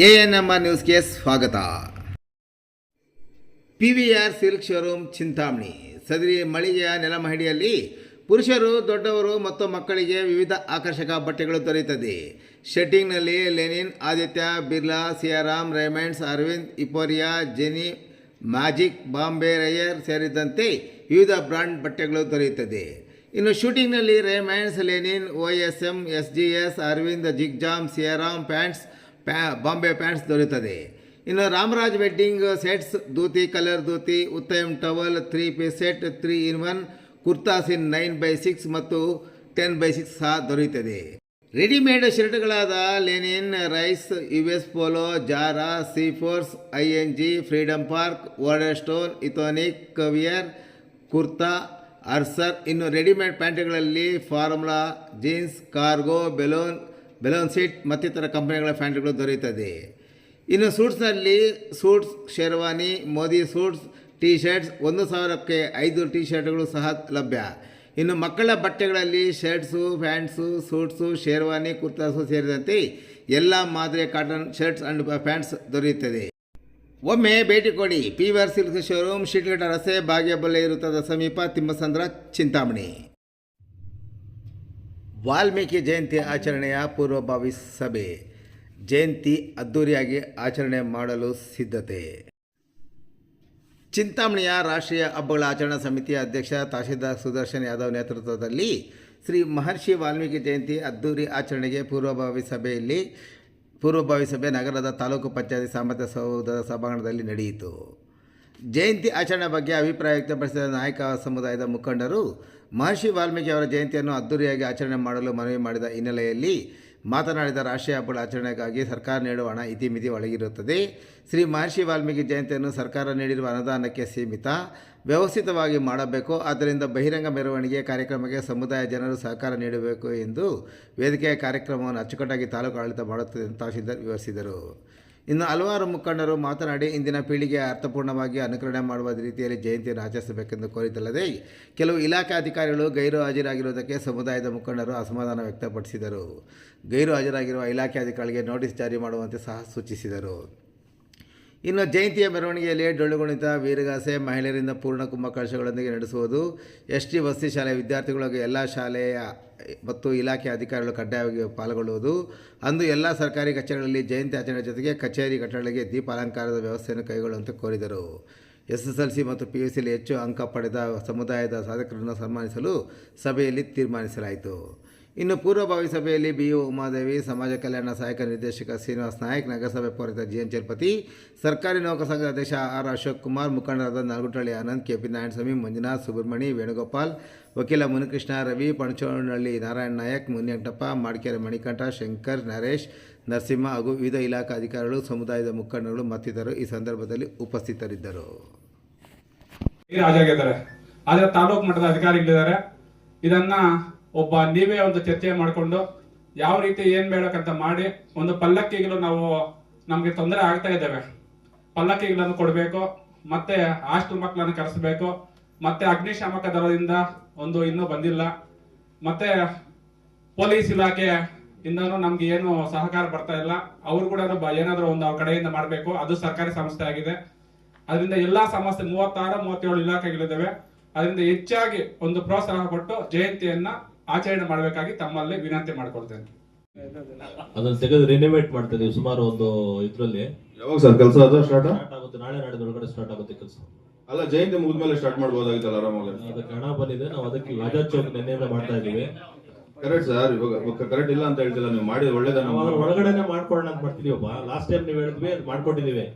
ANMR ನ್ಯೂಸ್ಗೆ ಸ್ವಾಗತ. PVR silk showroom Chintamani. ಸದರಿ ಮಳಿಗೆಯ ನೆಲಮಹಡಿಯಲ್ಲಿ ಪುರುಷರು, ದೊಡ್ಡವರು ಮತ್ತು ಮಕ್ಕಳಿಗೆ ವಿವಿಧ ಆಕರ್ಷಕ ಬಟ್ಟೆಗಳು ದೊರೆಯುತ್ತದೆ. ಶೆಟ್ಟಿಂಗ್ನಲ್ಲಿ ಲೆನಿನ್, ಆದಿತ್ಯ ಬಿರ್ಲಾ, ಸಿಯಾರಾಮ್, ರೇಮಂಡ್ಸ್, ಅರವಿಂದ್, ಇಪೋರಿಯಾ, ಜೆನಿ, ಮ್ಯಾಜಿಕ್, ಬಾಂಬೆ ರೈಯರ್ ಸೇರಿದಂತೆ ವಿವಿಧ ಬ್ರಾಂಡ್ ಬಟ್ಟೆಗಳು ದೊರೆಯುತ್ತದೆ. ಇನ್ನು ಶೂಟಿಂಗ್ನಲ್ಲಿ Raymonds, linen, OSM, SGS, Arvind, ಜಿಗ್ಜಾಮ್, ಸಿಯಾರಾಮ್ ಪ್ಯಾಂಟ್ಸ್, ಬಾಂಬೆ ಪ್ಯಾಂಟ್ಸ್ ದೊರೆಯುತ್ತದೆ. ಇನ್ನು Ramraj wedding sets, dhoti, colour dhoti, Uttam towel, 3 piece set, 3-in-1 kurtas in 9x6 ಮತ್ತು 10x6 ಸಹ ದೊರೆಯುತ್ತದೆ. ರೆಡಿಮೇಡ್ ಶರ್ಟ್ಗಳಾದ ಲೆನಿನ್, ರೈಸ್, US ಪೋಲೋ, ಜಾರಾ, ಸೀಫೋರ್ಸ್, ING, ಫ್ರೀಡಮ್ ಪಾರ್ಕ್, ವಾರ್ಡರ್ಸ್ಟೋನ್, ಇಥೋನಿಕ್, ಕವಿಯರ್, ಕುರ್ತಾ, ಅರ್ಸರ್. ಇನ್ನು ರೆಡಿಮೇಡ್ ಪ್ಯಾಂಟ್ಗಳಲ್ಲಿ ಫಾರ್ಮುಲಾ, ಜೀನ್ಸ್, ಕಾರ್ಗೋ, ಬೆಲೂನ್ ಸೀಟ್ ಮತ್ತಿತರ ಕಂಪನಿಗಳ ಪ್ಯಾಂಟ್ಗಳು ದೊರೆಯುತ್ತದೆ. ಇನ್ನು ಸೂಟ್ಸ್ನಲ್ಲಿ suits, sherwani, Modi suits, T shirts 1,000ಕ್ಕೆ 5 ಟೀ ಶರ್ಟ್ಗಳು ಸಹ ಲಭ್ಯ. ಇನ್ನು ಮಕ್ಕಳ ಬಟ್ಟೆಗಳಲ್ಲಿ shirts, pants, suits, sherwani, kurtas ಸೇರಿದಂತೆ ಎಲ್ಲ ಮಾದರಿಯ ಕಾಟನ್ ಶರ್ಟ್ಸ್ ಆ್ಯಂಡ್ ಪ್ಯಾಂಟ್ಸ್ ದೊರೆಯುತ್ತದೆ. ಒಮ್ಮೆ ಭೇಟಿ ಕೊಡಿ. PVR ಸಿಲ್ಕ್ ಶೋರೂಮ್, ಶೀಟ್ಘಟ್ಟ ರಸ್ತೆ, ಭಾಗ್ಯಬಲ್ಲೆ ವೃತ್ತದ ಸಮೀಪ, ತಿಮ್ಮಸಂದ್ರ, ಚಿಂತಾಮಣಿ. ವಾಲ್ಮೀಕಿ ಜಯಂತಿ ಆಚರಣೆಯ ಪೂರ್ವಭಾವಿ ಸಭೆ. ಜಯಂತಿ ಅದ್ದೂರಿಯಾಗಿ ಆಚರಣೆ ಮಾಡಲು ಸಿದ್ಧತೆ. ಚಿಂತಾಮಣಿಯ ರಾಷ್ಟ್ರೀಯ ಹಬ್ಬಗಳ ಆಚರಣಾ ಸಮಿತಿಯ ಅಧ್ಯಕ್ಷ ತಹಶೀಲ್ದಾರ್ ಸುದರ್ಶನ್ ಯಾದವ್ ನೇತೃತ್ವದಲ್ಲಿ ಶ್ರೀ ಮಹರ್ಷಿ ವಾಲ್ಮೀಕಿ ಜಯಂತಿ ಅದ್ದೂರಿ ಆಚರಣೆಗೆ ಪೂರ್ವಭಾವಿ ಸಭೆ ನಗರದ ತಾಲೂಕು ಪಂಚಾಯತಿ ಸಾಮರ್ಥ್ಯ ಸೌಧದ ಸಭಾಂಗಣದಲ್ಲಿ ನಡೆಯಿತು. ಜಯಂತಿ ಆಚರಣೆ ಬಗ್ಗೆ ಅಭಿಪ್ರಾಯ ವ್ಯಕ್ತಪಡಿಸಿದ ನಾಯಕ ಸಮುದಾಯದ ಮುಖಂಡರು ಮಹರ್ಷಿ ವಾಲ್ಮೀಕಿ ಅವರ ಜಯಂತಿಯನ್ನು ಅದ್ದೂರಿಯಾಗಿ ಆಚರಣೆ ಮಾಡಲು ಮನವಿ ಮಾಡಿದ ಹಿನ್ನೆಲೆಯಲ್ಲಿ ಮಾತನಾಡಿದ ರಾಷ್ಟ್ರೀಯ ಹಬ್ಬಗಳ ಆಚರಣೆಗಾಗಿ ಸರ್ಕಾರ ನೀಡುವ ಹಣ ಇತಿಮಿತಿ ಒಳಗಿರುತ್ತದೆ. ಶ್ರೀ ಮಹರ್ಷಿ ವಾಲ್ಮೀಕಿ ಜಯಂತಿಯನ್ನು ಸರ್ಕಾರ ನೀಡಿರುವ ಅನುದಾನಕ್ಕೆ ಸೀಮಿತ, ವ್ಯವಸ್ಥಿತವಾಗಿ ಮಾಡಬೇಕು. ಆದ್ದರಿಂದ ಬಹಿರಂಗ ಮೆರವಣಿಗೆ ಕಾರ್ಯಕ್ರಮಕ್ಕೆ ಸಮುದಾಯ ಜನರು ಸಹಕಾರ ನೀಡಬೇಕು ಎಂದು ವೇದಿಕೆಯ ಕಾರ್ಯಕ್ರಮವನ್ನು ಅಚ್ಚುಕಟ್ಟಾಗಿ ತಾಲೂಕು ಆಡಳಿತ ಮಾಡುತ್ತದೆ ಎಂದು ತಹಶೀಲ್ದಾರ್ ವಿವರಿಸಿದರು. ಇನ್ನು ಹಲವಾರು ಮುಖಂಡರು ಮಾತನಾಡಿ ಇಂದಿನ ಪೀಳಿಗೆ ಅರ್ಥಪೂರ್ಣವಾಗಿ ಅನುಕರಣೆ ಮಾಡುವ ರೀತಿಯಲ್ಲಿ ಜಯಂತಿಯನ್ನು ಆಚರಿಸಬೇಕೆಂದು ಕೋರಿದ್ದಲ್ಲದೆ ಕೆಲವು ಇಲಾಖೆ ಅಧಿಕಾರಿಗಳು ಗೈರು ಹಾಜರಾಗಿರುವುದಕ್ಕೆ ಸಮುದಾಯದ ಮುಖಂಡರು ಅಸಮಾಧಾನ ವ್ಯಕ್ತಪಡಿಸಿದರು. ಗೈರು ಹಾಜರಾಗಿರುವ ಇಲಾಖೆ ಅಧಿಕಾರಿಗಳಿಗೆ ನೋಟಿಸ್ ಜಾರಿ ಮಾಡುವಂತೆ ಸಹ ಸೂಚಿಸಿದರು. ಇನ್ನು ಜಯಂತಿಯ ಮೆರವಣಿಗೆಯಲ್ಲಿ ಡೊಳ್ಳುಗುಣಿತ, ವೀರಗಾಸೆ, ಮಹಿಳೆಯರಿಂದ ಪೂರ್ಣ ಕುಂಭಕಳಶಗಳೊಂದಿಗೆ ನಡೆಸುವುದು, ST ವಸತಿ ಶಾಲೆಯ ವಿದ್ಯಾರ್ಥಿಗಳಿಗೆ ಎಲ್ಲ ಶಾಲೆಯ ಮತ್ತು ಇಲಾಖೆ ಅಧಿಕಾರಿಗಳು ಕಡ್ಡಾಯವಾಗಿ ಪಾಲ್ಗೊಳ್ಳುವುದು. ಅಂದು ಎಲ್ಲ ಸರ್ಕಾರಿ ಕಚೇರಿಗಳಲ್ಲಿ ಜಯಂತಿ ಆಚರಣೆ ಜೊತೆಗೆ ಕಚೇರಿ ಕಟ್ಟಡಗಳಿಗೆ ದೀಪ ಅಲಂಕಾರದ ವ್ಯವಸ್ಥೆಯನ್ನು ಕೈಗೊಳ್ಳುವಂತೆ ಕೋರಿದರು. SSLC ಮತ್ತು PUCಯಲ್ಲಿ ಹೆಚ್ಚು ಅಂಕ ಪಡೆದ ಸಮುದಾಯದ ಸಾಧಕರನ್ನು ಸನ್ಮಾನಿಸಲು ಸಭೆಯಲ್ಲಿ ತೀರ್ಮಾನಿಸಲಾಯಿತು. ಇನ್ನು ಪೂರ್ವಭಾವಿ ಸಭೆಯಲ್ಲಿ BU ಉಮಾದೇವಿ, ಸಮಾಜ ಕಲ್ಯಾಣ ಸಹಾಯಕ ನಿರ್ದೇಶಕ ಶ್ರೀನಿವಾಸ್ ನಾಯಕ್, ನಗರಸಭೆ ಪೌರಾಯುಕ್ತ GN ಚಲಪತಿ, ಸರ್ಕಾರಿ ನೌಕರ ಸಂಘದ ಅಧ್ಯಕ್ಷ R ಅಶೋಕ್ ಕುಮಾರ್, ಮುಖಂಡರಾದ ನಾಲ್ಗುಟಳ್ಳಿ ಆನಂದ್, KP ನಾರಾಯಣಸ್ವಾಮಿ, ಮಂಜುನಾಥ್, ಸುಬ್ರಹ್ಮಣಿ, ವೇಣುಗೋಪಾಲ್, ವಕೀಲ ಮುನಿಕೃಷ್ಣ, ರವಿ, ಪಣಚೋನಹಳ್ಳಿ ನಾರಾಯಣ ನಾಯಕ್, ಮುನಿಯಂಟಪ್ಪ, ಮಾಡಿಕೆರೆ ಮಣಿಕಂಠ, ಶಂಕರ್, ನರೇಶ್, ನರಸಿಂಹ ಹಾಗೂ ವಿವಿಧ ಇಲಾಖಾ ಅಧಿಕಾರಿಗಳು, ಸಮುದಾಯದ ಮುಖಂಡರು ಮತ್ತಿತರರು ಈ ಸಂದರ್ಭದಲ್ಲಿ ಉಪಸ್ಥಿತರಿದ್ದರು. ಆದರೆ ತಾಲೂಕು ಮಟ್ಟದ ಅಧಿಕಾರಿಗಳಿದ್ದಾರೆ. ಇದನ್ನ ನೀವೇ ಒಂದು ಚರ್ಚೆ ಮಾಡಿಕೊಂಡು ಯಾವ ರೀತಿ ಏನ್ ಬೇಡಕ್ಕಂತ ಮಾಡಿ ಒಂದು ಪಲ್ಲಕ್ಕಿಗಳು ನಮ್ಗೆ ತೊಂದರೆ ಆಗ್ತಾ ಇದ್ದೇವೆ, ಪಲ್ಲಕ್ಕಿಗಳನ್ನು ಕೊಡಬೇಕು, ಮತ್ತೆ ಹಾಸ್ಟೆಲ್ ಮಕ್ಕಳನ್ನು ಕರೆಸಬೇಕು, ಮತ್ತೆ ಅಗ್ನಿಶಾಮಕ ದಳದಿಂದ ಇನ್ನೂ ಬಂದಿಲ್ಲ, ಮತ್ತೆ ಪೊಲೀಸ್ ಇಲಾಖೆ ಇಂದನೂ ನಮ್ಗೆ ಏನು ಸಹಕಾರ ಬರ್ತಾ ಇಲ್ಲ. ಅವ್ರು ಕೂಡ ಏನಾದ್ರು ಅವ್ರ ಕಡೆಯಿಂದ ಮಾಡಬೇಕು. ಅದು ಸರ್ಕಾರಿ ಸಂಸ್ಥೆ ಆಗಿದೆ. ಅದರಿಂದ ಎಲ್ಲಾ ಸಂಸ್ಥೆ 36-37 ಇಲಾಖೆಗಳಿದ್ದಾವೆ. ಅದರಿಂದ ಹೆಚ್ಚಾಗಿ ಪ್ರೋತ್ಸಾಹ ಕೊಟ್ಟು ಜಯಂತಿಯನ್ನ ಆಚರಣೆ ಮಾಡಬೇಕಾಗಿ ತಮ್ಮಲ್ಲಿ ವಿನಂತಿ ಮಾಡ್ಕೊಳ್ತೇನೆ. ಅದನ್ನ ತೆಗೆದು ರಿನೋವೇಟ್ ಮಾಡ್ತಾ ಇದೀವಿ. ಸುಮಾರು ಇದ್ರಲ್ಲಿ ಯಾವಾಗ ಸರ್ ಕೆಲಸ ಅದು ಸ್ಟಾರ್ಟ್ ಆಗುತ್ತೆ? ನಾಳೆ ನಾಡಿದೊಳಗಡೆ ಸ್ಟಾರ್ಟ್ ಆಗುತ್ತೆ ಕೆಲಸ. ಅಲ್ಲ, ಜಯಂತಿ ಮುಗಿದ್ಮೇಲೆ ಸ್ಟಾರ್ಟ್ ಮಾಡಬಹುದಾಗಿತ್ತಲ್ಲ ಆರಾಮಾಗಿ. ಅದಕ್ಕೆ ಹಣ ಬಂದಿದೆ. ನಾವು ಅದಕ್ಕೆ ಆಜಾದ್ ಚೌಕ್ ನೆನ್ನೆಯಿಂದ ಮಾಡ್ತಾ ಇದೀವಿ. ಕರೆಕ್ಟ್ ಸರ್, ಇವಾಗ ಕರೆಕ್ಟ್ ಇಲ್ಲ ಅಂತ ಹೇಳ್ತಿಲ್ಲ ನೀವು, ಮಾಡಿ ಒಳ್ಳೇದನ್ನ ಒಳಗಡೆನೆ ಮಾಡ್ಕೊಳ್ಳೋಣ ಅಂತ ಮಾಡ್ತಿದೀವಪ್ಪ. ಲಾಸ್ಟ್ ಟೈಮ್ ನೀವು ಹೇಳಿದ್ವಿ, ಅದು ಮಾಡ್ಕೊಂಡಿದೀವಿ.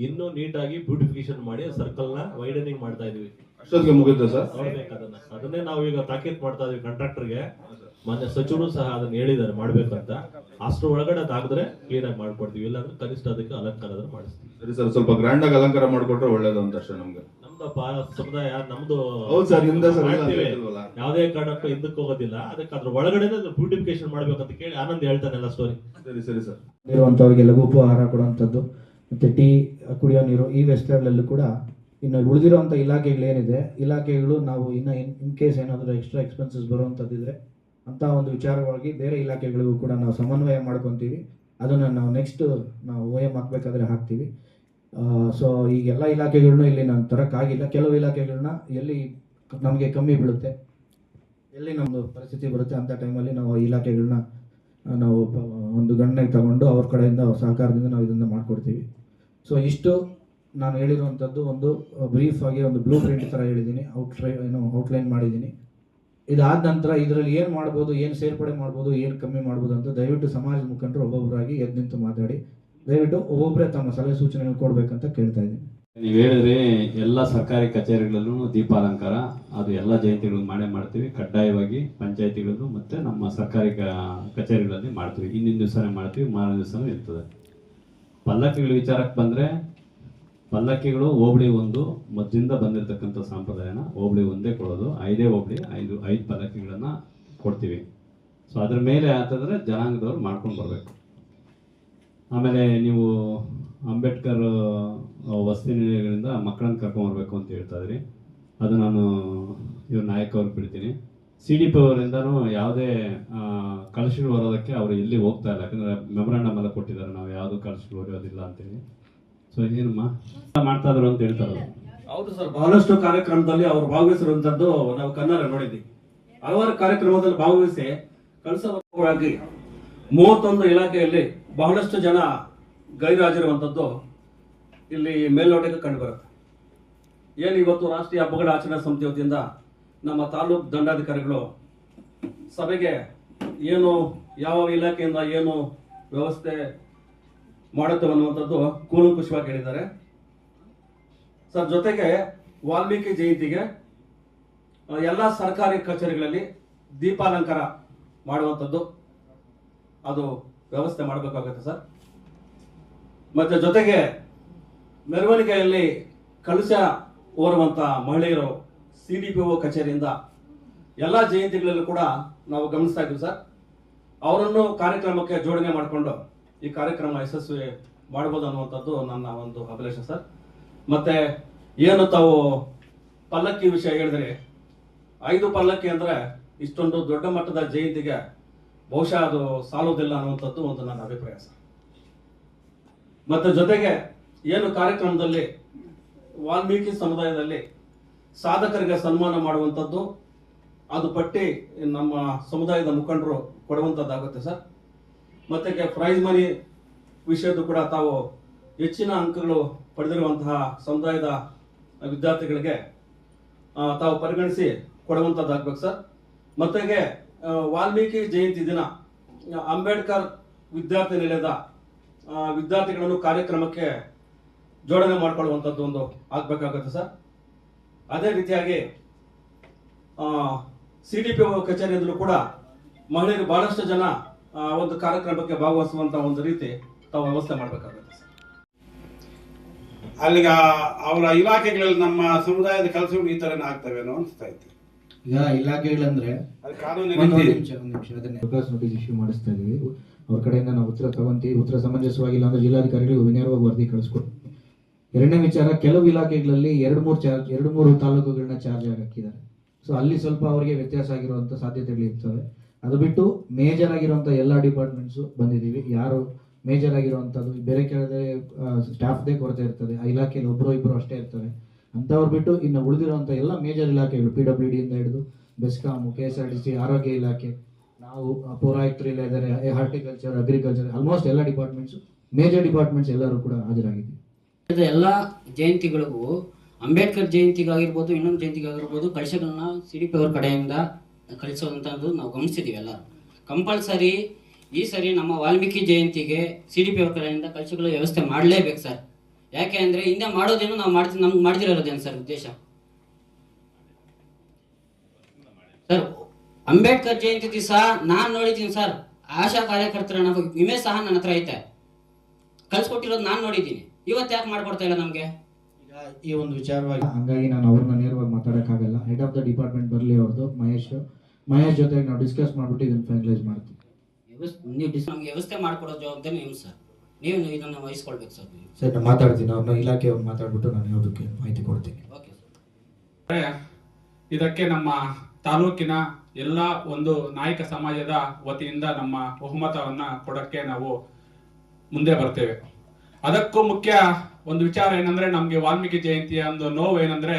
ಇನ್ನೂ ನೀಟಾಗಿ ಬ್ಯೂಟಿಫಿಕೇಶನ್ ಮಾಡಿ ಸರ್ಕಲ್ ನ ವೈಡನಿಂಗ್ ಮಾಡ್ತಾ ಇದೀವಿ. ಅಷ್ಟೊತ್ತಿಗೆ ಮುಗಿದ ಸರ್? ನೋಡ್ಬೇಕು ಅದನ್ನೇ ನಾವು ಈಗ ತಾಕೀತ್ ಮಾಡ್ತಾ ಇದೀವಿ ಕಾಂಟ್ರಾಕ್ಟರ್ಗೆ. ಮೊನ್ನೆ ಸಚಿವರು ಸಹ ಅದನ್ನ ಹೇಳಿದ್ದಾರೆ ಮಾಡ್ಬೇಕಂತ. ಅಷ್ಟು ಒಳಗಡೆ ಅದಾಗಿದ್ರೆ ಕ್ಲೀನ್ ಆಗಿ ಮಾಡ್ಕೊಡ್ತೀವಿ. ಇಲ್ಲಾಂದ್ರೆ ಕನಿಷ್ಠ ಅದಕ್ಕೆ ಅಲಂಕಾರ ಮಾಡಿಸ್ತೀವಿ. ಸರಿ ಸರ್, ಸ್ವಲ್ಪ ಗ್ರ್ಯಾಂಡ್ ಆಗಿ ಅಲಂಕಾರ ಮಾಡ್ಕೊಟ್ರೆ ಒಳ್ಳೇದು ಅಂತ ಅಷ್ಟೇ. ನಮ್ಗೆ ನಮ್ದಪ್ಪ ಸಮುದಾಯ ನಮ್ದು ಯಾವ್ದೇ ಕಾರಣಕ್ಕೂ ಹಿಂದಕ್ಕೆ ಹೋಗೋದಿಲ್ಲ. ಅದಕ್ಕೆ ಅದ್ರ ಒಳಗಡೆ ಬ್ಯೂಟಿಫಿಕೇಶನ್ ಮಾಡ್ಬೇಕಂತ ಕೇಳಿ ಆನಂದ್ ಹೇಳ್ತಾನೆಲ್ಲ ಸ್ಟೋರಿ. ಸರಿ ಸರಿ ಸರ್. ಇರುವಂತವರಿಗೆ ಲಘು ಉಪಹಾರ ಕೊಡುವಂಥದ್ದು ಮತ್ತೆ ಟೀ, ಕುಡಿಯೋ ನೀರು, ಈ ವ್ಯವಸ್ಥೆಗಳಲ್ಲೂ ಕೂಡ ಇನ್ನು ಉಳಿದಿರುವಂಥ ಇಲಾಖೆಗಳೇನಿದೆ, ಇಲಾಖೆಗಳು ನಾವು ಇನ್ನು ಇನ್ ಕೇಸ್ ಏನಾದರೂ ಎಕ್ಸ್ಟ್ರಾ ಎಕ್ಸ್ಪೆನ್ಸಸ್ ಬರುವಂಥದ್ದಿದ್ರೆ ಅಂತ ಒಂದು ವಿಚಾರವಾಗಿ ಬೇರೆ ಇಲಾಖೆಗಳಿಗೂ ಕೂಡ ನಾವು ಸಮನ್ವಯ ಮಾಡ್ಕೊತೀವಿ. ಅದನ್ನು ನಾವು ನೆಕ್ಸ್ಟ್ ನಾವು OM ಹಾಕಬೇಕಾದ್ರೆ ಹಾಕ್ತೀವಿ. ಸೊ ಈಗ ಎಲ್ಲ ಇಲಾಖೆಗಳನ್ನೂ ಇಲ್ಲಿ ನಾನು ತರೋಕ್ಕಾಗಿಲ್ಲ. ಕೆಲವು ಇಲಾಖೆಗಳನ್ನ ಎಲ್ಲಿ ನಮಗೆ ಕಮ್ಮಿ ಬೀಳುತ್ತೆ, ಎಲ್ಲಿ ನಮ್ಮದು ಪರಿಸ್ಥಿತಿ ಬರುತ್ತೆ ಅಂಥ ಟೈಮಲ್ಲಿ ನಾವು ಇಲಾಖೆಗಳನ್ನ ನಾವು ಒಂದು ಗಣನೆಗೆ ತಗೊಂಡು ಅವ್ರ ಕಡೆಯಿಂದ ಅವ್ರ ಸಹಕಾರದಿಂದ ನಾವು ಇದನ್ನು ಮಾಡಿಕೊಡ್ತೀವಿ. ಸೊ ಇಷ್ಟು ನಾನು ಹೇಳಿರುವಂಥದ್ದು ಒಂದು ಬ್ರೀಫ್ ಆಗಿ ಒಂದು ಬ್ಲೂ ಪ್ರಿಂಟ್ ಥರ ಹೇಳಿದ್ದೀನಿ, ಔಟ್ಲೈನ್ ಮಾಡಿದ್ದೀನಿ. ಇದಾದ ನಂತರ ಇದರಲ್ಲಿ ಏನು ಮಾಡ್ಬೋದು, ಏನು ಸೇರ್ಪಡೆ ಮಾಡ್ಬೋದು, ಏನು ಕಮ್ಮಿ ಮಾಡ್ಬೋದು ಅಂತ ದಯವಿಟ್ಟು ಸಮಾಜದ ಮುಖಂಡರು ಒಬ್ಬೊಬ್ಬರಾಗಿ ಎದ್ದು ನಿಂತು ಮಾತಾಡಿ ದಯವಿಟ್ಟು ಒಬ್ಬೊಬ್ಬರೇ ತಮ್ಮ ಸಲಹೆ ಸೂಚನೆಗಳು ಕೊಡಬೇಕಂತ ಕೇಳ್ತಾ ಇದ್ದೀನಿ. ನೀವು ಹೇಳಿದ್ರಿ ಎಲ್ಲ ಸರ್ಕಾರಿ ಕಚೇರಿಗಳಲ್ಲೂ ದೀಪಾಲಂಕಾರ ಅದು ಎಲ್ಲ ಜಯಂತಿಗಳು ಮಾಡೇ ಮಾಡ್ತೀವಿ. ಕಡ್ಡಾಯವಾಗಿ ಪಂಚಾಯತಿಗಳಲ್ಲೂ ಮತ್ತು ನಮ್ಮ ಸರ್ಕಾರಿ ಕಚೇರಿಗಳಲ್ಲಿ ಮಾಡ್ತೀವಿ. ಹಿಂದಿನ ದಿವಸನೇ ಮಾಡ್ತೀವಿ, ಮಾರನೇ ದಿವಸನೂ ಇರ್ತದೆ. ಪಲ್ಲಕ್ಕಿಗಳ ವಿಚಾರಕ್ಕೆ ಬಂದರೆ ಪಲ್ಲಕ್ಕಿಗಳು ಹೋಬಳಿ ಒಂದು ಮೊದಲಿಂದ ಬಂದಿರತಕ್ಕಂಥ ಸಂಪ್ರದಾಯನ ಹೋಬಳಿ ಒಂದೇ ಕೊಡೋದು. 5 ಹೋಬಳಿ 5 ಪಲ್ಲಕ್ಕಿಗಳನ್ನು ಕೊಡ್ತೀವಿ. ಸೊ ಅದ್ರ ಮೇಲೆ ಆತಂದರೆ ಜನಾಂಗದವ್ರು ಮಾಡ್ಕೊಂಡು ಬರಬೇಕು. ಆಮೇಲೆ ನೀವು ಅಂಬೇಡ್ಕರ್ ವಸತಿ ನಿಲಯಗಳಿಂದ ಮಕ್ಕಳನ್ನು ಕರ್ಕೊಂಬರ್ಬೇಕು ಅಂತ ಹೇಳ್ತಾ ಇದ್ರಿ. ಅದು ನಾನು ಇವ್ರ ನಾಯಕ ಅವ್ರಿಗೆ ಬಿಡ್ತೀನಿ. CDP ಅವರಿಂದನೂ ಯಾವುದೇ ಕಳಶಗಳು ಬರೋದಕ್ಕೆ ಅವರು ಎಲ್ಲಿ ಹೋಗ್ತಾ ಇಲ್ಲ, ಯಾಕಂದರೆ ಮೆಮೊರಾಂಡಮ್ ಎಲ್ಲ ಕೊಟ್ಟಿದ್ದಾರೆ, ನಾವು ಯಾವುದು ಕಳಶಗಳು ಬರೆಯೋದಿಲ್ಲ ಅಂತೇಳಿ. ಸೊ ಏನಮ್ಮ ಮಾಡ್ತಾ ಇದ್ರು ಅಂತ ಹೇಳ್ತಾರೆ. ಹೌದು ಸರ್, ಬಹಳಷ್ಟು ಕಾರ್ಯಕ್ರಮದಲ್ಲಿ ಅವರು ಭಾಗವಹಿಸಿರುವಂತದ್ದು ನಾವು ಕನ್ನಡ ನೋಡಿದ್ದೀವಿ. ಹಲವಾರು ಕಾರ್ಯಕ್ರಮದಲ್ಲಿ ಭಾಗವಹಿಸಿ ಕಳಸವಾಗಿ 31 ಇಲಾಖೆಯಲ್ಲಿ ಬಹಳಷ್ಟು ಜನ ಗೈರಾಗಿರುವಂಥದ್ದು ಇಲ್ಲಿ ಮೇಲ್ನೋಟಕ್ಕೆ ಕಂಡುಬರುತ್ತೆ. ಏನು ಇವತ್ತು ರಾಷ್ಟ್ರೀಯ ಹಬ್ಬಗಳ ಆಚರಣಾ ಸಮಿತಿ ವತಿಯಿಂದ ನಮ್ಮ ತಾಲೂಕು ದಂಡಾಧಿಕಾರಿಗಳು ಸಭೆಗೆ ಏನು ಯಾವ ಇಲಾಖೆಯಿಂದ ಏನು ವ್ಯವಸ್ಥೆ ಮಾಡುತ್ತೆ ಅನ್ನುವಂಥದ್ದು ಕೂಲಂಕುಷವಾಗಿ ಹೇಳಿದ್ದಾರೆ ಸರ್. ಜೊತೆಗೆ ವಾಲ್ಮೀಕಿ ಜಯಂತಿಗೆ ಎಲ್ಲ ಸರ್ಕಾರಿ ಕಚೇರಿಗಳಲ್ಲಿ ದೀಪಾಲಂಕಾರ ಮಾಡುವಂಥದ್ದು ಅದು ವ್ಯವಸ್ಥೆ ಮಾಡಬೇಕಾಗುತ್ತೆ ಸರ್. ಮತ್ತು ಜೊತೆಗೆ ಮೆರವಣಿಗೆಯಲ್ಲಿ ಕಳಶ ಹೊರುವಂಥ ಮಹಿಳೆಯರು CDPO ಕಚೇರಿಯಿಂದ ಎಲ್ಲ ಜಯಂತಿಗಳಲ್ಲೂ ಕೂಡ ನಾವು ಗಮನಿಸ್ತಾ ಇದ್ದೀವಿ ಸರ್. ಅವರನ್ನು ಕಾರ್ಯಕ್ರಮಕ್ಕೆ ಜೋಡಣೆ ಮಾಡಿಕೊಂಡು ಈ ಕಾರ್ಯಕ್ರಮ ಯಶಸ್ವಿ ಮಾಡ್ಬೋದು ಅನ್ನುವಂಥದ್ದು ನನ್ನ ಒಂದು ಅಭಿಲಾಷೆ ಸರ್. ಮತ್ತೆ ಏನು ತಾವು ಪಲ್ಲಕ್ಕಿ ವಿಷಯ ಹೇಳಿದ್ರಿ, 5 ಪಲ್ಲಕ್ಕಿ ಅಂದರೆ ಇಷ್ಟೊಂದು ದೊಡ್ಡ ಮಟ್ಟದ ಜಯಂತಿಗೆ ಬಹುಶಃ ಅದು ಸಾಲೋದಿಲ್ಲ ಅನ್ನುವಂಥದ್ದು ಒಂದು ನನ್ನ ಅಭಿಪ್ರಾಯ ಸರ್. ಮತ್ತೆ ಜೊತೆಗೆ ಏನು ಕಾರ್ಯಕ್ರಮದಲ್ಲಿ ವಾಲ್ಮೀಕಿ ಸಮುದಾಯದಲ್ಲಿ ಸಾಧಕರಿಗೆ ಸನ್ಮಾನ ಮಾಡುವಂಥದ್ದು ಅದು ಪಟ್ಟಿ ನಮ್ಮ ಸಮುದಾಯದ ಮುಖಂಡರು ಕೊಡುವಂಥದ್ದಾಗುತ್ತೆ ಸರ್. ಮತ್ತೆ ಪ್ರೈಸ್ ಮನಿ ವಿಷಯದ್ದು ಕೂಡ ತಾವು ಹೆಚ್ಚಿನ ಅಂಕಗಳು ಪಡೆದಿರುವಂತಹ ಸಮುದಾಯದ ವಿದ್ಯಾರ್ಥಿಗಳಿಗೆ ತಾವು ಪರಿಗಣಿಸಿ ಕೊಡುವಂಥದ್ದಾಗಬೇಕು ಸರ್. ಮತ್ತೆಗೆ ವಾಲ್ಮೀಕಿ ಜಯಂತಿ ದಿನ ಅಂಬೇಡ್ಕರ್ ವಿದ್ಯಾರ್ಥಿ ನಿಲಯದ ವಿದ್ಯಾರ್ಥಿಗಳನ್ನು ಕಾರ್ಯಕ್ರಮಕ್ಕೆ ಜೋಡಣೆ ಮಾಡಿಕೊಳ್ಳುವಂಥದ್ದು ಒಂದು ಆಗಬೇಕಾಗುತ್ತೆ ಸರ್. ಅದೇ ರೀತಿಯಾಗಿ CDPO ಕಚೇರಿಯಿಂದಲೂ ಕೂಡ ಮಹಿಳೆಯರು ಬಹಳಷ್ಟು ಜನ ಒಂದು ಕಾರ್ಯಕ್ರಮಕ್ಕೆ ಭಾಗವಹಿಸುವಂತ ಒಂದು ರೀತಿ ತಾವು ವ್ಯವಸ್ಥೆ ಮಾಡಬೇಕಾಗುತ್ತೆ ಸರ್. ಅಲ್ಲಿಗ ಅವರ ಇಲಾಖೆಗಳಲ್ಲಿ ನಮ್ಮ ಸಮುದಾಯದ ಕೆಲಸಗಳು ಈ ತರನೇ ಆಗ್ತವೆ ಅನ್ನೋ ಅನಿಸ್ತಾ ಇತ್ತು. ಈಗ ಇಲಾಖೆಗಳಂದ್ರೆ ಕಾನೂನು ನಿಮಿಷ ಅದನ್ನೇ ನೋಟಿಸ್ ಇಶ್ಯೂ ಮಾಡಿಸ್ತಾ ಇದೀವಿ. ಅವ್ರ ಕಡೆಯಿಂದ ನಾವು ಉತ್ತರ ತಗೊಂತೀವಿ. ಉತ್ತರ ಸಮಂಜಸವಾಗಿಲ್ಲ ಅಂದ್ರೆ ಜಿಲ್ಲಾಧಿಕಾರಿಗಳು ನೇರವಾಗಿ ವರದಿ ಕಳಿಸ್ಕೊಡ್ತೀವಿ. ಎರಡನೇ ವಿಚಾರ, ಕೆಲವು ಇಲಾಖೆಗಳಲ್ಲಿ 2-3 ತಾಲೂಕುಗಳನ್ನ ಚಾರ್ಜ್ ಹಾಕಿದ್ದಾರೆ. ಸೊ ಅಲ್ಲಿ ಸ್ವಲ್ಪ ಅವರಿಗೆ ವ್ಯತ್ಯಾಸ ಆಗಿರುವಂಥ ಸಾಧ್ಯತೆಗಳು ಇರ್ತವೆ. ಅದು ಬಿಟ್ಟು ಮೇಜರ್ ಆಗಿರುವಂಥ ಎಲ್ಲ ಡಿಪಾರ್ಟ್ಮೆಂಟ್ಸು ಬಂದಿದ್ದೀವಿ. ಯಾರು ಮೇಜರ್ ಆಗಿರುವಂಥದ್ದು ಬೇರೆ ಕೆಳಗೆ ಸ್ಟಾಫ್ದೇ ಕೊರತೆ ಇರ್ತದೆ, ಆ ಇಲಾಖೆಯಲ್ಲಿ 1-2 ಅಷ್ಟೇ ಇರ್ತವೆ. ಅಂಥವ್ರು ಬಿಟ್ಟು ಇನ್ನು ಉಳಿದಿರುವಂಥ ಎಲ್ಲ ಮೇಜರ್ ಇಲಾಖೆಗಳು PWD ಇಂದ ಹಿಡಿದು ಬೆಸ್ಕಾಮ್, KSRTC, ಆರೋಗ್ಯ ಇಲಾಖೆ, ನಾವು ಪೌರಾಯುಕ್ತರು ಇಲ್ಲ ಇದ್ದಾರೆ, ಹಾರ್ಟಿಕಲ್ಚರ್, ಅಗ್ರಿಕಲ್ಚರ್, ಆಲ್ಮೋಸ್ಟ್ ಎಲ್ಲ ಡಿಪಾರ್ಟ್ಮೆಂಟ್ಸು ಮೇಜರ್ ಡಿಪಾರ್ಟ್ಮೆಂಟ್ಸ್ ಎಲ್ಲರೂ ಕೂಡ ಹಾಜರಾಗಿದ್ದೀವಿ. ಎಲ್ಲ ಜಯಂತಿಗಳಿಗೂ ಅಂಬೇಡ್ಕರ್ ಜಯಂತಿಗಾಗಿರ್ಬೋದು, ಇನ್ನೊಂದು ಜಯಂತಿಗಾಗಿರ್ಬೋದು ಕಳಶಗಳನ್ನ CDP ಅವ್ರ ಕಡೆಯಿಂದ ಕಳಿಸೋದಂಥದ್ದು ನಾವು ಗಮನಿಸಿದ್ದೀವಿ. ಎಲ್ಲ ಕಂಪಲ್ಸರಿ ಈ ಸರಿ ನಮ್ಮ ವಾಲ್ಮೀಕಿ ಜಯಂತಿಗೆ CDP ಅವ್ರ ಕಡೆಯಿಂದ ಕಳಶಗಳ ವ್ಯವಸ್ಥೆ ಮಾಡಲೇಬೇಕು ಸರ್. ಯಾಕೆ ಅಂದರೆ ಹಿಂದೆ ಮಾಡೋದೇನು ನಾವು ನಮ್ಗೆ ಮಾಡ್ದಿರೋದೇನು ಸರ್ ಉದ್ದೇಶ ಸರ್. ಅಂಬೇಡ್ಕರ್ ಜಯಂತಿ ದಿವಸ ನಾನು ನೋಡಿದ್ದೀನಿ ಸರ್, ಆಶಾ ಕಾರ್ಯಕರ್ತರ ಇಮೇಜ್ ಸಹ ನನ್ನ ಹತ್ರ ಐತೆ, ಕಳ್ಸಿಕೊಟ್ಟಿರೋದು ನಾನು ನೋಡಿದ್ದೀನಿ. ಇವತ್ತು ಯಾಕೆ ಮಾಡ್ಕೊಡ್ತಾ ಇಲ್ಲ ನಮಗೆ? ಈಗ ಈ ಒಂದು ವಿಚಾರವಾಗಿ ಹಂಗಾಗಿ ನಾನು ಅವ್ರನ್ನ ನೇರವಾಗಿ ಮಾತಾಡೋಕ್ಕಾಗಲ್ಲ. ಹೆಡ್ ಆಫ್ ದ ಡಿಪಾರ್ಟ್ಮೆಂಟ್ ಬರಲಿ ಅವ್ರದ್ದು ಮಹೇಶ್ ಜೊತೆಗೆ ನಾವು ಡಿಸ್ಕಸ್ ಮಾಡಿಬಿಟ್ಟು ಇದನ್ನು ಫೈನಲೈಸ್ ಮಾಡ್ತೀವಿ. ನೀವು ನಮ್ಗೆ ವ್ಯವಸ್ಥೆ ಮಾಡ್ಕೊಡೋ ಜವಾಬ್ದಾರಿ ನೀವು ಸರ್, ನೀವು ಇದನ್ನು ವಹಿಸ್ಕೊಳ್ಬೇಕು ಸರ್. ಸರ್ ನಾನು ಮಾತಾಡ್ತೀನಿ, ಅವ್ರನ್ನ ಇಲಾಖೆಯವ್ರು ಮಾತಾಡ್ಬಿಟ್ಟು ನಾನು ಯಾವುದಕ್ಕೆ ಮಾಹಿತಿ ಕೊಡ್ತೀನಿ. Okay sir. ಇದಕ್ಕೆ ನಮ್ಮ ತಾಲೂಕಿನ ಎಲ್ಲ ಒಂದು ನಾಯಕ ಸಮಾಜದ ವತಿಯಿಂದ ನಮ್ಮ ಬಹುಮತವನ್ನ ಕೊಡಕ್ಕೆ ನಾವು ಮುಂದೆ ಬರ್ತೇವೆ. ಅದಕ್ಕೂ ಮುಖ್ಯ ಒಂದು ವಿಚಾರ ಏನಂದ್ರೆ, ನಮ್ಗೆ ವಾಲ್ಮೀಕಿ ಜಯಂತಿಯ ಒಂದು ನೋವು ಏನಂದ್ರೆ,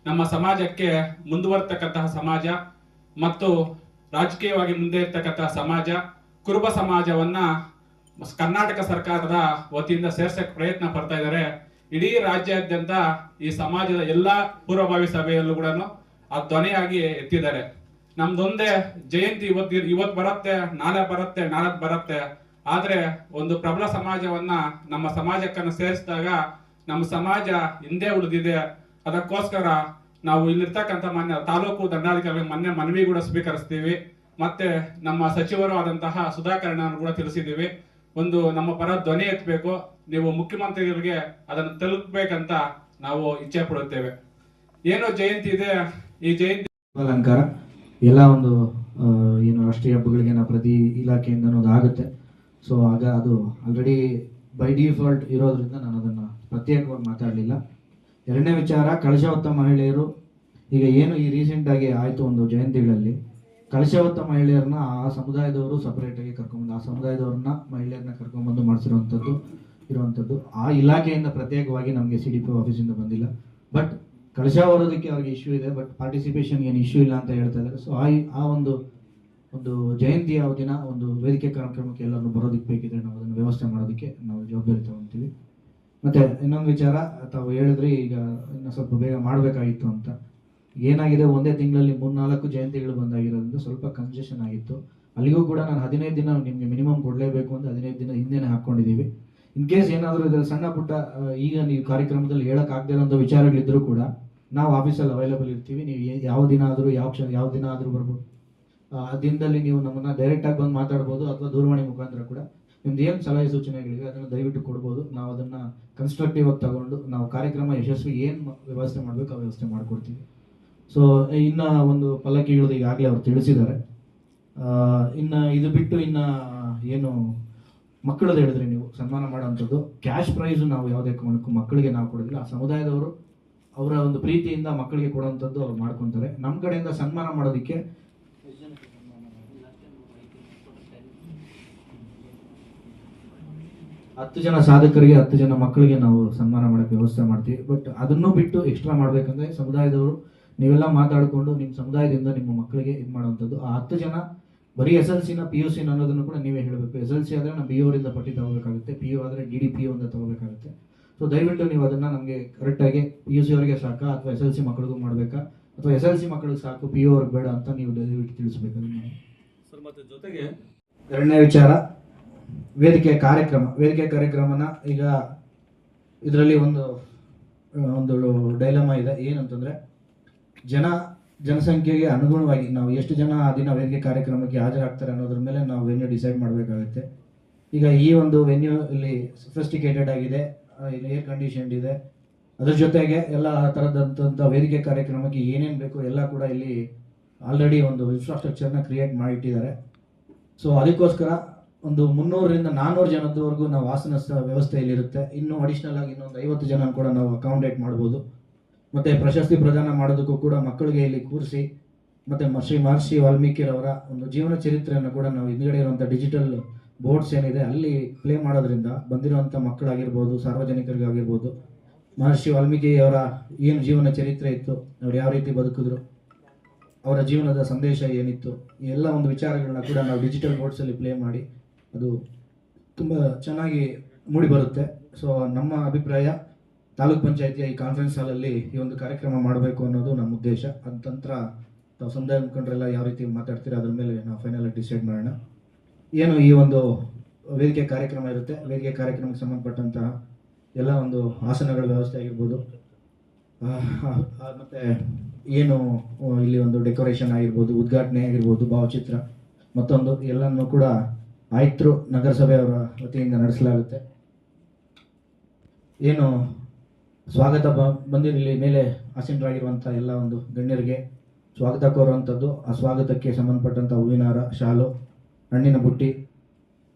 ನಮ್ಮ ಸಮಾಜಕ್ಕೆ ಮುಂದುವರ್ತಕ್ಕಂತಹ ಸಮಾಜ ಮತ್ತು ರಾಜಕೀಯವಾಗಿ ಮುಂದೆ ಇರ್ತಕ್ಕಂತಹ ಸಮಾಜ, ಕುರುಬ ಸಮಾಜವನ್ನ ಕರ್ನಾಟಕ ಸರ್ಕಾರದ ವತಿಯಿಂದ ಸೇರ್ಸಕ್ಕೆ ಪ್ರಯತ್ನ ಪಡ್ತಾ ಇದ್ದಾರೆ. ಇಡೀ ರಾಜ್ಯಾದ್ಯಂತ ಈ ಸಮಾಜದ ಎಲ್ಲಾ ಪೂರ್ವಭಾವಿ ಸಭೆಯಲ್ಲೂ ಕೂಡ ಆ ಧ್ವನಿಯಾಗಿ ಎತ್ತಿದ್ದಾರೆ. ನಮ್ದೊಂದೇ ಜಯಂತಿ ಇವತ್ತು ಬರುತ್ತೆ, ನಾಳೆ ಬರುತ್ತೆ. ಆದ್ರೆ ಒಂದು ಪ್ರಬಲ ಸಮಾಜವನ್ನ ನಮ್ಮ ಸಮಾಜಕ್ಕನ್ನು ಸೇರಿಸಿದಾಗ ನಮ್ಮ ಸಮಾಜ ಹಿಂದೆ ಉಳಿದಿದೆ. ಅದಕ್ಕೋಸ್ಕರ ನಾವು ಇಲ್ಲಿರ್ತಕ್ಕಂಥ ಮಾನ್ಯ ತಾಲೂಕು ದಂಡಾಧಿಕಾರಿಗಳಿಗೆ ಮೊನ್ನೆ ಮನವಿ ಕೂಡ ಸ್ವೀಕರಿಸ್ತೀವಿ. ಮತ್ತೆ ನಮ್ಮ ಸಚಿವರು ಆದಂತಹ ಸುಧಾಕರ್ ಕೂಡ ತಿಳಿಸಿದ್ದೀವಿ. ಒಂದು ನಮ್ಮ ಪರ ಧ್ವನಿ ಎತ್ತಬೇಕು, ನೀವು ಮುಖ್ಯಮಂತ್ರಿಗಳಿಗೆ ಅದನ್ನು ತಲುಪಬೇಕಂತ ನಾವು ಇಚ್ಛೆ ಪಡುತ್ತೇವೆ. ಏನು ಜಯಂತಿ ಇದೆ, ಈ ಜಯಂತಿ ಅಲಂಕಾರ ಎಲ್ಲ ಒಂದು ಏನು ರಾಷ್ಟ್ರೀಯ ಹಬ್ಬಗಳಿಗೆ ನಾವು ಪ್ರತಿ ಇಲಾಖೆಯಿಂದ ಅನ್ನೋದು ಆಗುತ್ತೆ. ಸೊ ಆಗ ಅದು ಆಲ್ರೆಡಿ ಬೈ ಡಿಫಾಲ್ಟ್ ಇರೋದ್ರಿಂದ ನಾನು ಅದನ್ನು ಪ್ರತ್ಯೇಕವಾಗಿ ಮಾತಾಡಲಿಲ್ಲ. ಎರಡನೇ ವಿಚಾರ, ಕಳಶ ಹೊತ್ತ ಮಹಿಳೆಯರು ಈಗ ಏನು ಈ ರೀಸೆಂಟಾಗಿ ಆಯಿತು ಒಂದು ಜಯಂತಿಗಳಲ್ಲಿ, ಕಳಶ ಹೊತ್ತ ಮಹಿಳೆಯರನ್ನ ಆ ಸಮುದಾಯದವರು ಸಪರೇಟಾಗಿ ಕರ್ಕೊಂಬಂದು ಆ ಸಮುದಾಯದವ್ರನ್ನ ಮಹಿಳೆಯರನ್ನ ಕರ್ಕೊಂಬಂದು ಮಾಡಿಸಿರುವಂಥದ್ದು ಇರುವಂಥದ್ದು ಆ ಇಲಾಖೆಯಿಂದ ಪ್ರತ್ಯೇಕವಾಗಿ ನಮಗೆ CDPO ಆಫೀಸಿಂದ ಬಂದಿಲ್ಲ. ಬಟ್ ಕಳಶ ಹೊರೋದಕ್ಕೆ ಅವ್ರಿಗೆ ಇಶ್ಯೂ ಇದೆ, ಬಟ್ ಪಾರ್ಟಿಸಿಪೇಷನ್ ಏನು ಇಶ್ಯೂ ಇಲ್ಲ ಅಂತ ಹೇಳ್ತಾ ಇದ್ದಾರೆ. ಸೊ ಆ ಒಂದು ಜಯಂತಿಯ ದಿನ ಒಂದು ವೇದಿಕೆ ಕಾರ್ಯಕ್ರಮಕ್ಕೆ ಎಲ್ಲರೂ ಬರೋದಕ್ಕೆ ಬೇಕಿದ್ರೆ ನಾವು ಅದನ್ನು ವ್ಯವಸ್ಥೆ ಮಾಡೋದಕ್ಕೆ ನಾವು ಜವಾಬ್ದಾರಿ ತಗೊಳ್ತೀವಿ. ಮತ್ತೆ ಇನ್ನೊಂದು ವಿಚಾರ, ತಾವು ಹೇಳಿದ್ರಿ ಈಗ ಇನ್ನು ಸ್ವಲ್ಪ ಬೇಗ ಮಾಡಬೇಕಾಗಿತ್ತು ಅಂತ. ಏನಾಗಿದೆ, ಒಂದೇ ತಿಂಗಳಲ್ಲಿ 3-4 ಜಯಂತಿಗಳು ಬಂದಾಗಿರೋದ್ರಿಂದ ಸ್ವಲ್ಪ ಕನ್ಸೆಷನ್ ಆಗಿತ್ತು. ಅಲ್ಲಿಗೂ ಕೂಡ ನಾನು 15 ದಿನ ನಿಮಗೆ ಮಿನಿಮಮ್ ಕೊಡಲೇಬೇಕು ಅಂತ 15 ದಿನ ಹಿಂದೆನೇ ಹಾಕ್ಕೊಂಡಿದ್ದೀವಿ. ಇನ್ ಕೇಸ್ ಏನಾದರೂ ಇದರಲ್ಲಿ ಸಣ್ಣ ಪುಟ್ಟ ಈಗ ನೀವು ಕಾರ್ಯಕ್ರಮದಲ್ಲಿ ಹೇಳೋಕ್ಕಾಗದೇ ಇರೋಂಥ ವಿಚಾರಗಳಿದ್ದರೂ ಕೂಡ ನಾವು ಆಫೀಸಲ್ಲಿ ಅವೈಲೇಬಲ್ ಇರ್ತೀವಿ. ನೀವು ಯಾವ ದಿನ ಆದರೂ ಯಾವ ದಿನ ಆದರೂ ಬರ್ಬೋದು. ಆ ದಿನದಲ್ಲಿ ನೀವು ನಮ್ಮನ್ನು ಡೈರೆಕ್ಟಾಗಿ ಬಂದು ಮಾತಾಡ್ಬೋದು, ಅಥವಾ ದೂರವಾಣಿ ಮುಖಾಂತರ ಕೂಡ ನಿಮ್ದು ಏನು ಸಲಹೆ ಸೂಚನೆಗಳಿವೆ ಅದನ್ನು ದಯವಿಟ್ಟು ಕೊಡ್ಬೋದು. ನಾವು ಅದನ್ನು ಕನ್ಸ್ಟ್ರಕ್ಟಿವ್ ಆಗಿ ತಗೊಂಡು ನಾವು ಕಾರ್ಯಕ್ರಮ ಯಶಸ್ವಿ ಏನು ವ್ಯವಸ್ಥೆ ಮಾಡಬೇಕು ಆ ವ್ಯವಸ್ಥೆ ಮಾಡಿಕೊಡ್ತೀವಿ. ಸೊ ಇನ್ನು ಒಂದು ಪಲ್ಲಕ್ಕಿಗಳದ್ದು ಈಗಾಗಲೇ ಅವ್ರು ತಿಳಿಸಿದ್ದಾರೆ. ಇನ್ನು ಇದು ಬಿಟ್ಟು ಇನ್ನು ಏನು ಮಕ್ಕಳದ್ದು ಹೇಳಿದ್ರಿ ನೀವು ಸನ್ಮಾನ ಮಾಡೋಂಥದ್ದು, ಕ್ಯಾಶ್ ಪ್ರೈಸು ನಾವು ಯಾವುದೇ ಕಾರಣಕ್ಕೂ ಮಕ್ಕಳಿಗೆ ನಾವು ಕೊಡೋದಿಲ್ಲ. ಆ ಸಮುದಾಯದವರು ಅವರ ಒಂದು ಪ್ರೀತಿಯಿಂದ ಮಕ್ಕಳಿಗೆ ಕೊಡುವಂಥದ್ದು ಅವ್ರು ಮಾಡ್ಕೊತಾರೆ. ನಮ್ಮ ಕಡೆಯಿಂದ ಸನ್ಮಾನ ಮಾಡೋದಕ್ಕೆ 10 ಜನ ಸಾಧಕರಿಗೆ 10 ಜನ ಮಕ್ಕಳಿಗೆ ನಾವು ಸನ್ಮಾನ ಮಾಡೋಕ್ಕೆ ವ್ಯವಸ್ಥೆ ಮಾಡ್ತೀವಿ. ಬಟ್ ಅದನ್ನೂ ಬಿಟ್ಟು ಎಕ್ಸ್ಟ್ರಾ ಮಾಡಬೇಕಂದ್ರೆ ಸಮುದಾಯದವರು ನೀವೆಲ್ಲ ಮಾತಾಡಿಕೊಂಡು ನಿಮ್ಮ ಸಮುದಾಯದಿಂದ ನಿಮ್ಮ ಮಕ್ಕಳಿಗೆ ಇದು ಮಾಡುವಂಥದ್ದು. ಆ 10 ಜನ ಬರೀ SLCನ PUC ಅನ್ನೋದನ್ನು ಕೂಡ ನೀವೇ ಹೇಳಬೇಕು. SLC ಆದರೆ ನಾವು BO ಅವರಿಂದ ಪಟ್ಟಿ ತಗೋಬೇಕಾಗುತ್ತೆ, PU ಆದರೆ DDPO ಅಂತ ತಗೋಬೇಕಾಗುತ್ತೆ. ಸೊ ದಯವಿಟ್ಟು ನೀವು ಅದನ್ನು ನಮಗೆ ಕರೆಕ್ಟಾಗಿ PUC ಅವರಿಗೆ ಸಾಕಾ ಅಥವಾ SLC ಮಕ್ಕಳಿಗೂ ಮಾಡಬೇಕಾ ಅಥವಾ SLC ಮಕ್ಕಳಿಗೆ ಸಾಕು PU ಅವ್ರಿಗೆ ಬೇಡ ಅಂತ ನೀವು ದಯವಿಟ್ಟು ತಿಳಿಸ್ಬೇಕು. ಸರ್ ಮತ್ತೆ ಜೊತೆಗೆ ಎರಡನೇ ವಿಚಾರ, ವೇದಿಕೆ ಕಾರ್ಯಕ್ರಮನ ಈಗ ಇದರಲ್ಲಿ ಒಂದು ಡೈಲಮಾ ಇದೆ. ಏನಂತಂದರೆ ಜನಸಂಖ್ಯೆಗೆ ಅನುಗುಣವಾಗಿ ನಾವು ಎಷ್ಟು ಜನ ಆ ದಿನ ವೇದಿಕೆ ಕಾರ್ಯಕ್ರಮಕ್ಕೆ ಹಾಜರಾಗ್ತಾರೆ ಅನ್ನೋದ್ರ ಮೇಲೆ ನಾವು ವೆನ್ಯೂ ಡಿಸೈಡ್ ಮಾಡಬೇಕಾಗುತ್ತೆ. ಈಗ ಈ ಒಂದು ವೆನ್ಯೂ ಇಲ್ಲಿ ಸಫಿಸ್ಟಿಕೇಟೆಡ್ ಆಗಿದೆ, ಇಲ್ಲಿ ಏರ್ ಕಂಡೀಷನ್ಡ್ ಇದೆ. ಅದ್ರ ಜೊತೆಗೆ ಎಲ್ಲ ಥರದಂಥ ವೇದಿಕೆ ಕಾರ್ಯಕ್ರಮಕ್ಕೆ ಏನೇನು ಬೇಕು ಎಲ್ಲ ಕೂಡ ಇಲ್ಲಿ ಆಲ್ರೆಡಿ ಒಂದು ಇನ್ಫ್ರಾಸ್ಟ್ರಕ್ಚರ್ನ ಕ್ರಿಯೇಟ್ ಮಾಡಿಟ್ಟಿದ್ದಾರೆ. ಸೊ ಅದಕ್ಕೋಸ್ಕರ ಒಂದು 300ರಿಂದ 400 ಜನದವರೆಗೂ ನಾವು ಆಸನ ವ್ಯವಸ್ಥೆ ಇಲ್ಲಿರುತ್ತೆ. ಇನ್ನೂ ಅಡಿಷ್ನಲ್ ಆಗಿ ಇನ್ನೊಂದು 50 ಜನ ಕೂಡ ನಾವು ಅಕಾಮಡೇಟ್ ಮಾಡ್ಬೋದು. ಮತ್ತು ಪ್ರಶಸ್ತಿ ಪ್ರದಾನ ಮಾಡೋದಕ್ಕೂ ಕೂಡ ಮಕ್ಕಳಿಗೆ ಇಲ್ಲಿ ಕೂರಿಸಿ ಮತ್ತು ಶ್ರೀ ಮಹರ್ಷಿ ವಾಲ್ಮೀಕಿರವರ ಒಂದು ಜೀವನ ಚರಿತ್ರೆಯನ್ನು ಕೂಡ ನಾವು ಹಿಂದುಗಡೆ ಇರುವಂಥ ಡಿಜಿಟಲ್ ಬೋರ್ಡ್ಸ್ ಏನಿದೆ ಅಲ್ಲಿ ಪ್ಲೇ ಮಾಡೋದ್ರಿಂದ ಬಂದಿರುವಂಥ ಮಕ್ಕಳಾಗಿರ್ಬೋದು, ಸಾರ್ವಜನಿಕರಿಗಾಗಿರ್ಬೋದು, ಮಹರ್ಷಿ ವಾಲ್ಮೀಕಿ ಅವರ ಏನು ಜೀವನ ಚರಿತ್ರೆ ಇತ್ತು, ಅವ್ರು ಯಾವ ರೀತಿ ಬದುಕಿದ್ರು, ಅವರ ಜೀವನದ ಸಂದೇಶ ಏನಿತ್ತು, ಎಲ್ಲ ಒಂದು ವಿಚಾರಗಳನ್ನ ಕೂಡ ನಾವು ಡಿಜಿಟಲ್ ಬೋರ್ಡ್ಸಲ್ಲಿ ಪ್ಲೇ ಮಾಡಿ ಅದು ತುಂಬ ಚೆನ್ನಾಗಿ ಮೂಡಿ ಬರುತ್ತೆ. ಸೊ ನಮ್ಮ ಅಭಿಪ್ರಾಯ ತಾಲೂಕ್ ಪಂಚಾಯತಿಯ ಈ ಕಾನ್ಫರೆನ್ಸ್ ಹಾಲಲ್ಲಿ ಈ ಒಂದು ಕಾರ್ಯಕ್ರಮ ಮಾಡಬೇಕು ಅನ್ನೋದು ನಮ್ಮ ಉದ್ದೇಶ. ಅದ ನಂತರ ತಾವು ಸಮುದಾಯ ಮುಖಂಡರೆಲ್ಲ ಯಾವ ರೀತಿ ಮಾತಾಡ್ತೀರಾ ಅದ್ರ ಮೇಲೆ ನಾವು ಫೈನಲ್ ಡಿಸೈಡ್ ಮಾಡೋಣ. ಏನು ಈ ಒಂದು ವೇದಿಕೆ ಕಾರ್ಯಕ್ರಮ ಇರುತ್ತೆ, ವೇದಿಕೆ ಕಾರ್ಯಕ್ರಮಕ್ಕೆ ಸಂಬಂಧಪಟ್ಟಂತಹ ಎಲ್ಲ ಒಂದು ಆಸನಗಳ ವ್ಯವಸ್ಥೆ ಆಗಿರ್ಬೋದು, ಮತ್ತು ಏನು ಇಲ್ಲಿ ಒಂದು ಡೆಕೋರೇಷನ್ ಆಗಿರ್ಬೋದು, ಉದ್ಘಾಟನೆ ಆಗಿರ್ಬೋದು, ಭಾವಚಿತ್ರ ಮತ್ತೊಂದು ಎಲ್ಲನೂ ಕೂಡ ಆಯುಕ್ತರು ನಗರಸಭೆಯವರ ವತಿಯಿಂದ ನಡೆಸಲಾಗುತ್ತೆ. ಏನು ಸ್ವಾಗತ ಬಂದಿರಲಿ ಮೇಲೆ ಆಸೀನರಾಗಿರುವಂಥ ಎಲ್ಲ ಒಂದು ಗಣ್ಯರಿಗೆ ಸ್ವಾಗತ ಕೋರುವಂಥದ್ದು, ಆ ಸ್ವಾಗತಕ್ಕೆ ಸಂಬಂಧಪಟ್ಟಂಥ ಹೂವಿನಾರ, ಶಾಲು, ಹಣ್ಣಿನ ಬುಟ್ಟಿ,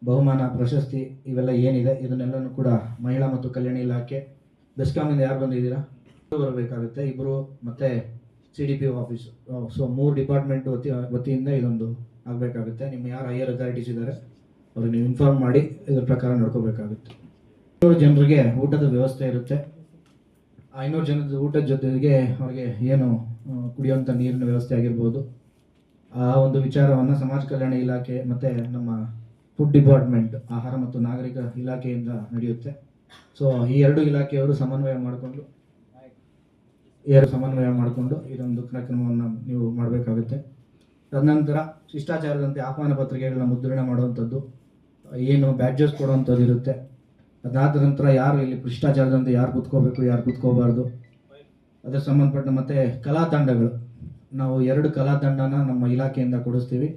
ಬಹುಮಾನ, ಪ್ರಶಸ್ತಿ ಇವೆಲ್ಲ ಏನಿದೆ ಇದನ್ನೆಲ್ಲನೂ ಕೂಡ ಮಹಿಳಾ ಮತ್ತು ಕಲ್ಯಾಣ ಇಲಾಖೆ, ಬೆಸ್ಕಾಮಿಂದ ಯಾರು ಬಂದಿದ್ದೀರಾ ಬರಬೇಕಾಗುತ್ತೆ, ಇಬ್ಬರು, ಮತ್ತು CDPO ಆಫೀಸು. ಸೊ 3 ಡಿಪಾರ್ಟ್ಮೆಂಟ್ ವತಿಯಿಂದ ಇದೊಂದು ಆಗಬೇಕಾಗುತ್ತೆ. ನಿಮ್ಮ ಯಾರು ಹೈಯರ್ ಅಥಾರಿಟೀಸ್ ಇದ್ದಾರೆ ಅವ್ರಿಗೆ ನೀವು ಇನ್ಫಾರ್ಮ್ ಮಾಡಿ ಇದ್ರ ಪ್ರಕಾರ ನಡ್ಕೋಬೇಕಾಗುತ್ತೆ. 500 ಜನರಿಗೆ ಊಟದ ವ್ಯವಸ್ಥೆ ಇರುತ್ತೆ. 500 ಜನದ ಊಟದ ಜೊತೆಗೆ ಅವ್ರಿಗೆ ಏನು ಕುಡಿಯುವಂಥ ನೀರಿನ ವ್ಯವಸ್ಥೆ ಆಗಿರ್ಬೋದು, ಆ ಒಂದು ವಿಚಾರವನ್ನು ಸಮಾಜ ಕಲ್ಯಾಣ ಇಲಾಖೆ ಮತ್ತು ನಮ್ಮ ಫುಡ್ ಡಿಪಾರ್ಟ್ಮೆಂಟ್, ಆಹಾರ ಮತ್ತು ನಾಗರಿಕ ಇಲಾಖೆಯಿಂದ ನಡೆಯುತ್ತೆ. ಸೊ ಈ 2 ಇಲಾಖೆಯವರು ಸಮನ್ವಯ ಮಾಡಿಕೊಂಡು ಇದೊಂದು ಕಾರ್ಯಕ್ರಮವನ್ನು ನೀವು ಮಾಡಬೇಕಾಗುತ್ತೆ. ತದನಂತರ ಶಿಷ್ಟಾಚಾರದಂತೆ ಆಹ್ವಾನ ಪತ್ರಿಕೆಗಳನ್ನ ಮುದ್ರಣ ಮಾಡುವಂಥದ್ದು, ಏನು ಬ್ಯಾಡ್ಜಸ್ ಕೊಡುವಂಥದ್ದು ಇರುತ್ತೆ. ಅದಾದ ನಂತರ ಯಾರು ಇಲ್ಲಿ ಶಿಷ್ಟಾಚಾರದಂತೆ ಯಾರು ಕೂತ್ಕೋಬೇಕು, ಯಾರು ಕೂತ್ಕೋಬಾರ್ದು, ಅದರ ಸಂಬಂಧಪಟ್ಟ ಮತ್ತು ಕಲಾ ತಂಡಗಳು, ನಾವು 2 ಕಲಾ ತಂಡನ ನಮ್ಮ ಇಲಾಖೆಯಿಂದ ಕೊಡಿಸ್ತೀವಿ.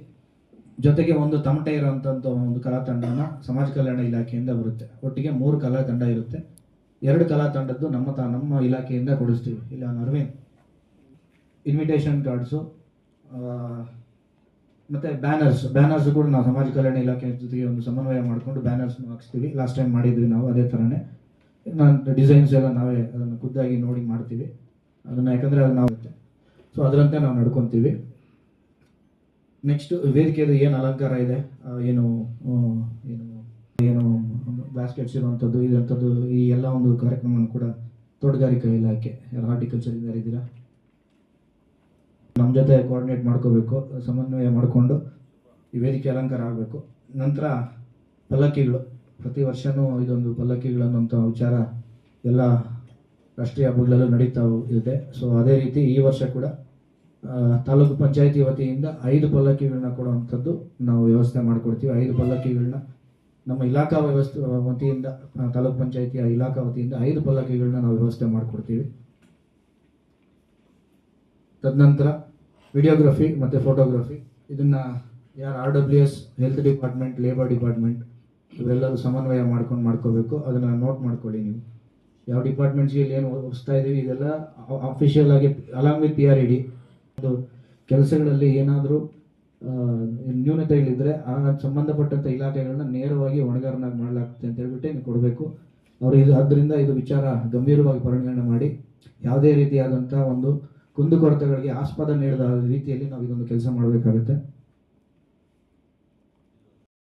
ಜೊತೆಗೆ ಒಂದು ತಮಟೆ ಇರೋಂಥ ಒಂದು ಕಲಾ ತಂಡನ ಸಮಾಜ ಕಲ್ಯಾಣ ಇಲಾಖೆಯಿಂದ ಬರುತ್ತೆ. ಒಟ್ಟಿಗೆ 3 ಕಲಾ ತಂಡ ಇರುತ್ತೆ. 2 ಕಲಾ ತಂಡದ್ದು ನಮ್ಮ ಇಲಾಖೆಯಿಂದ ಕೊಡಿಸ್ತೀವಿ. ಇಲ್ಲ ಅರವಿಂದ್, ಇನ್ವಿಟೇಷನ್ ಕಾರ್ಡ್ಸು ಮತ್ತು ಬ್ಯಾನರ್ಸ್ ಕೂಡ ನಾವು ಸಮಾಜ ಕಲ್ಯಾಣ ಇಲಾಖೆ ಜೊತೆಗೆ ಒಂದು ಸಮನ್ವಯ ಮಾಡಿಕೊಂಡು ಬ್ಯಾನರ್ಸ್ನ ಹಾಕ್ಸ್ತೀವಿ. ಲಾಸ್ಟ್ ಟೈಮ್ ಮಾಡಿದ್ವಿ ನಾವು ಅದೇ ಥರನೇ. ಡಿಸೈನ್ಸ್ ಎಲ್ಲ ನಾವೇ ಅದನ್ನು ಖುದ್ದಾಗಿ ನೋಡಿ ಮಾಡ್ತೀವಿ ಅದನ್ನು, ಯಾಕಂದರೆ ಅದು ನಾವು ಸೊ ಅದರಂತೆ ನಾವು ನಡ್ಕೊತೀವಿ. ನೆಕ್ಸ್ಟ್ ವೇದಿಕೆದು ಏನು ಅಲಂಕಾರ ಇದೆ, ಏನು ಬ್ಯಾಸ್ಕೆಟ್ಸ್ ಇರುವಂಥದ್ದು ಇದಂಥದ್ದು, ಈ ಎಲ್ಲ ಒಂದು ಕಾರ್ಯಕ್ರಮವನ್ನು ಕೂಡ ತೋಟಗಾರಿಕಾ ಇಲಾಖೆ, ಹಾರ್ಟಿಕಲ್ಚರ್ ಇದ್ದೀರಾ, ನಮ್ಮ ಜೊತೆ ಕೋಆರ್ಡಿನೇಟ್ ಮಾಡ್ಕೋಬೇಕು, ಸಮನ್ವಯ ಮಾಡಿಕೊಂಡು ಈ ವೇದಿಕೆ ಅಲಂಕಾರ ಆಗಬೇಕು. ನಂತರ ಪಲ್ಲಕ್ಕಿಗಳು, ಪ್ರತಿ ವರ್ಷವೂ ಇದೊಂದು ಪಲ್ಲಕ್ಕಿಗಳನ್ನಂಥ ವಿಚಾರ ಎಲ್ಲ ರಾಷ್ಟ್ರೀಯ ಹಬ್ಬಗಳಲ್ಲೂ ನಡೀತಾ ಇದೆ. ಸೊ ಅದೇ ರೀತಿ ಈ ವರ್ಷ ಕೂಡ ತಾಲೂಕು ಪಂಚಾಯತಿ ವತಿಯಿಂದ 5 ಪಲ್ಲಕ್ಕಿಗಳನ್ನ ಕೊಡುವಂಥದ್ದು ನಾವು ವ್ಯವಸ್ಥೆ ಮಾಡಿಕೊಡ್ತೀವಿ. 5 ಪಲ್ಲಕ್ಕಿಗಳನ್ನ ನಮ್ಮ ಇಲಾಖಾ ವತಿಯಿಂದ, ತಾಲೂಕು ಪಂಚಾಯತಿಯ ಇಲಾಖಾ ವತಿಯಿಂದ 5 ಪಲ್ಲಕ್ಕಿಗಳನ್ನ ನಾವು ವ್ಯವಸ್ಥೆ ಮಾಡಿಕೊಡ್ತೀವಿ. ತದನಂತರ ವಿಡಿಯೋಗ್ರಫಿ ಮತ್ತು ಫೋಟೋಗ್ರಫಿ, ಇದನ್ನು ಯಾರು RWS, health department, labour department ಇವರೆಲ್ಲರೂ ಸಮನ್ವಯ ಮಾಡ್ಕೋಬೇಕು. ಅದನ್ನು ನೋಟ್ ಮಾಡ್ಕೊಳ್ಳಿ ನೀವು. ಯಾವ ಡಿಪಾರ್ಟ್ಮೆಂಟ್ಸ್ಗೆ ಏನು ಒಪ್ಪಿಸ್ತಾ ಇದ್ದೀವಿ ಇದೆಲ್ಲ ಅಫಿಷಿಯಲ್ ಆಗಿ ಅಲಾಂಗ್ ವಿತ್ PRED ಒಂದು ಕೆಲಸಗಳಲ್ಲಿ ಏನಾದರೂ ನ್ಯೂನತೆಗಳಿದ್ದರೆ ಆ ಸಂಬಂಧಪಟ್ಟಂಥ ಇಲಾಖೆಗಳನ್ನ ನೇರವಾಗಿ ಹೊಣೆಗಾರನಾಗಿ ಮಾಡಲಾಗ್ತದೆ ಅಂತ ಹೇಳ್ಬಿಟ್ಟು ನೀವು ಕೊಡಬೇಕು. ಅವರು ಆದ್ದರಿಂದ ಇದು ವಿಚಾರ ಗಂಭೀರವಾಗಿ ಪರಿಗಣನೆ ಮಾಡಿ ಯಾವುದೇ ರೀತಿಯಾದಂಥ ಒಂದು ಕುಂದುಕೊರತೆಗಳಿಗೆ ಆಸ್ಪದ ನೀಡದ ರೀತಿಯಲ್ಲಿ ನಾವು ಇದೊಂದು ಕೆಲಸ ಮಾಡಬೇಕಾಗುತ್ತೆ.